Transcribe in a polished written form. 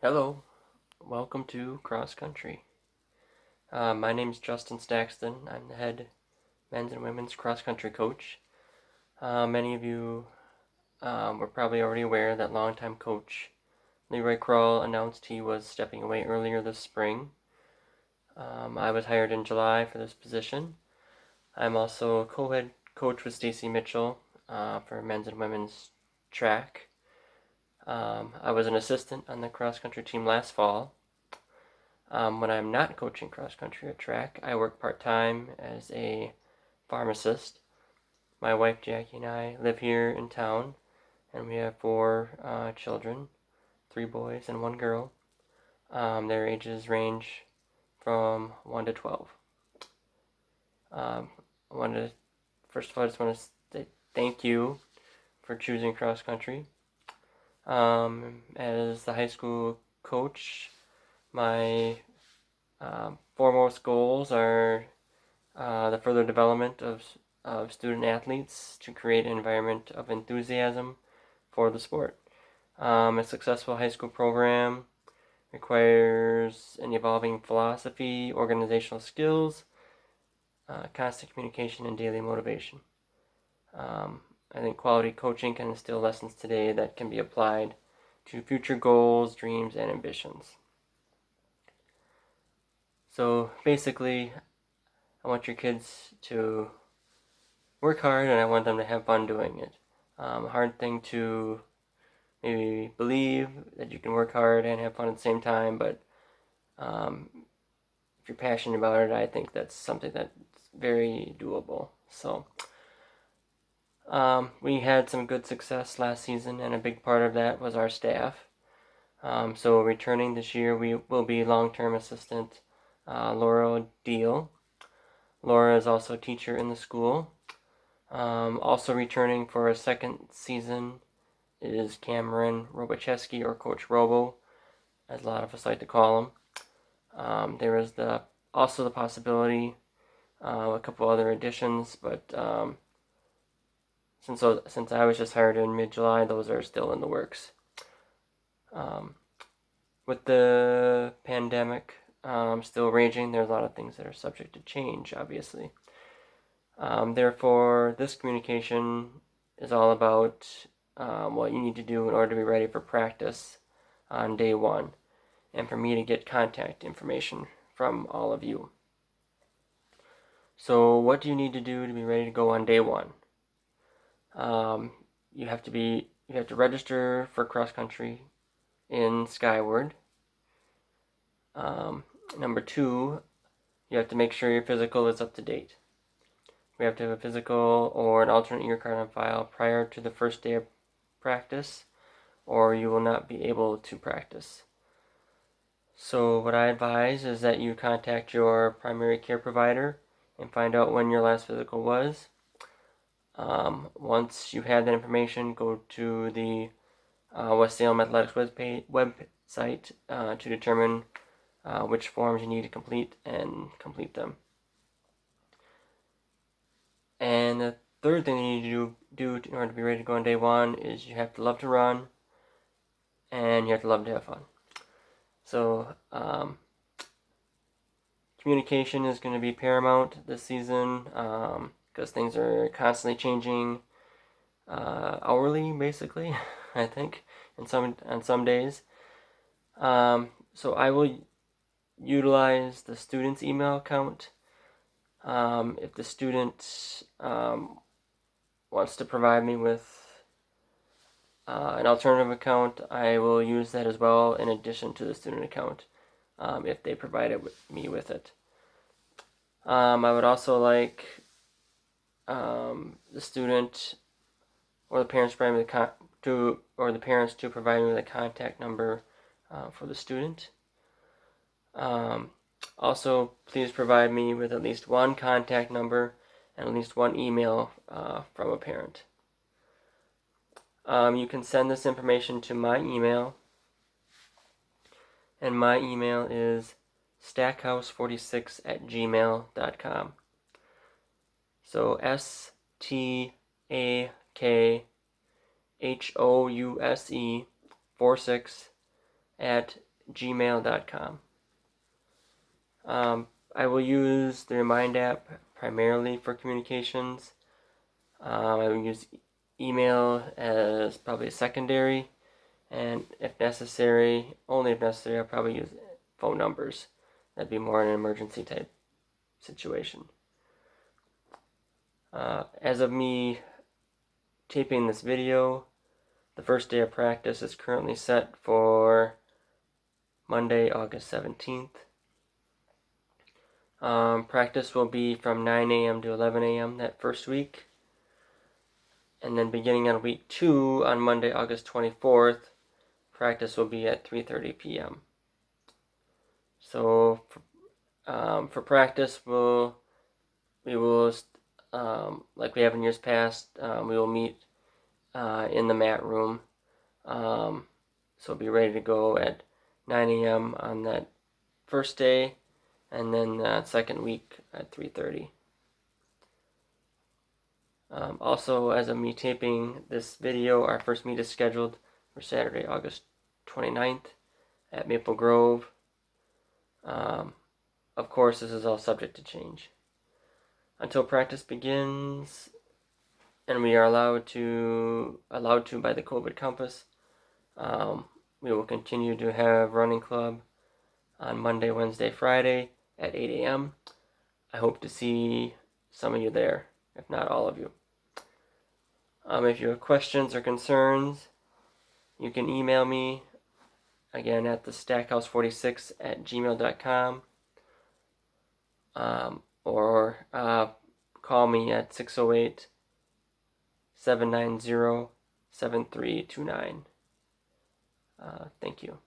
Hello, welcome to Cross Country. My name is Justin Staxton. I'm the head men's and women's cross country coach. Many of you were probably already aware that longtime coach Leroy Kroll announced he was stepping away earlier this spring. I was hired in July for this position. I'm also a co-head coach with Stacy Mitchell for men's and women's track. I was an assistant on the cross country team last fall. When I'm not coaching cross country or track, I work part-time as a pharmacist. My wife Jackie and I live here in town, and we have four children, 3 boys and 1 girl. Their ages range from 1 to 12. First of all, I just want to say thank you for choosing cross country. As the high school coach, my foremost goals are the further development of student athletes to create an environment of enthusiasm for the sport. A successful high school program requires an evolving philosophy, organizational skills, constant communication, and daily motivation. I think quality coaching can instill lessons today that can be applied to future goals, dreams, and ambitions. So basically, I want your kids to work hard, and I want them to have fun doing it. A hard thing to maybe believe that you can work hard and have fun at the same time, but if you're passionate about it, I think that's something that's very doable. So we had some good success last season, and a big part of that was our staff. So returning this year, we will be long-term assistant Laura Deal. Laura is also a teacher in the school. Also returning for a second season is Cameron Robocheski, or Coach Robo, as a lot of us like to call him. There is also the possibility a couple other additions, but since I was just hired in mid-July, those are still in the works. With the pandemic still raging, there's a lot of things that are subject to change, obviously. Therefore, this communication is all about what you need to do in order to be ready for practice on day one, and for me to get contact information from all of you. So what do you need to do to be ready to go on day one? You have to register for cross country in Skyward. Number 2, you have to make sure your physical is up to date. We have to have a physical or an alternate year card on file prior to the first day of practice, or you will not be able to practice. So what I advise is that you contact your primary care provider and find out when your last physical was. Once you have that information, go to the West Salem Athletics website to determine which forms you need to complete and complete them. And the third thing you need to do in order to be ready to go on day one is you have to love to run, and you have to love to have fun. So communication is going to be paramount this season because things are constantly changing hourly, basically. I think on some days. So I will utilize the student's email account. If the student wants to provide me with an alternative account, I will use that as well in addition to the student account if they provide me with it. I would also like the student or the parents to provide me with a contact number for the student. Also, please provide me with at least one contact number and at least one email from a parent. You can send this information to my email, and my email is stackhouse46@gmail.com. So STAKHOUSE 46 gmail.com. I will use the Remind app primarily for communications. I will use email as probably a secondary, and if necessary, only if necessary, I'll probably use phone numbers. That'd be more an emergency type situation. As of me taping this video, the first day of practice is currently set for Monday, August 17th. Practice will be from 9 a.m. to 11 a.m. that first week. And then beginning on week 2, on Monday, August 24th, practice will be at 3:30 p.m. So for practice, we will, like we have in years past, we will meet in the mat room. So be ready to go at 9 a.m. on that first day, and then second week at 3:30. Also, as of me taping this video, our first meet is scheduled for Saturday, August 29th at Maple Grove. Of course, this is all subject to change. Until practice begins, and we are allowed to by the COVID compass, we will continue to have running club on Monday, Wednesday, Friday at 8 a.m. I hope to see some of you there, if not all of you. If you have questions or concerns, you can email me, again, at the stackhouse46@gmail.com, or call me at 608-790-7329. Thank you.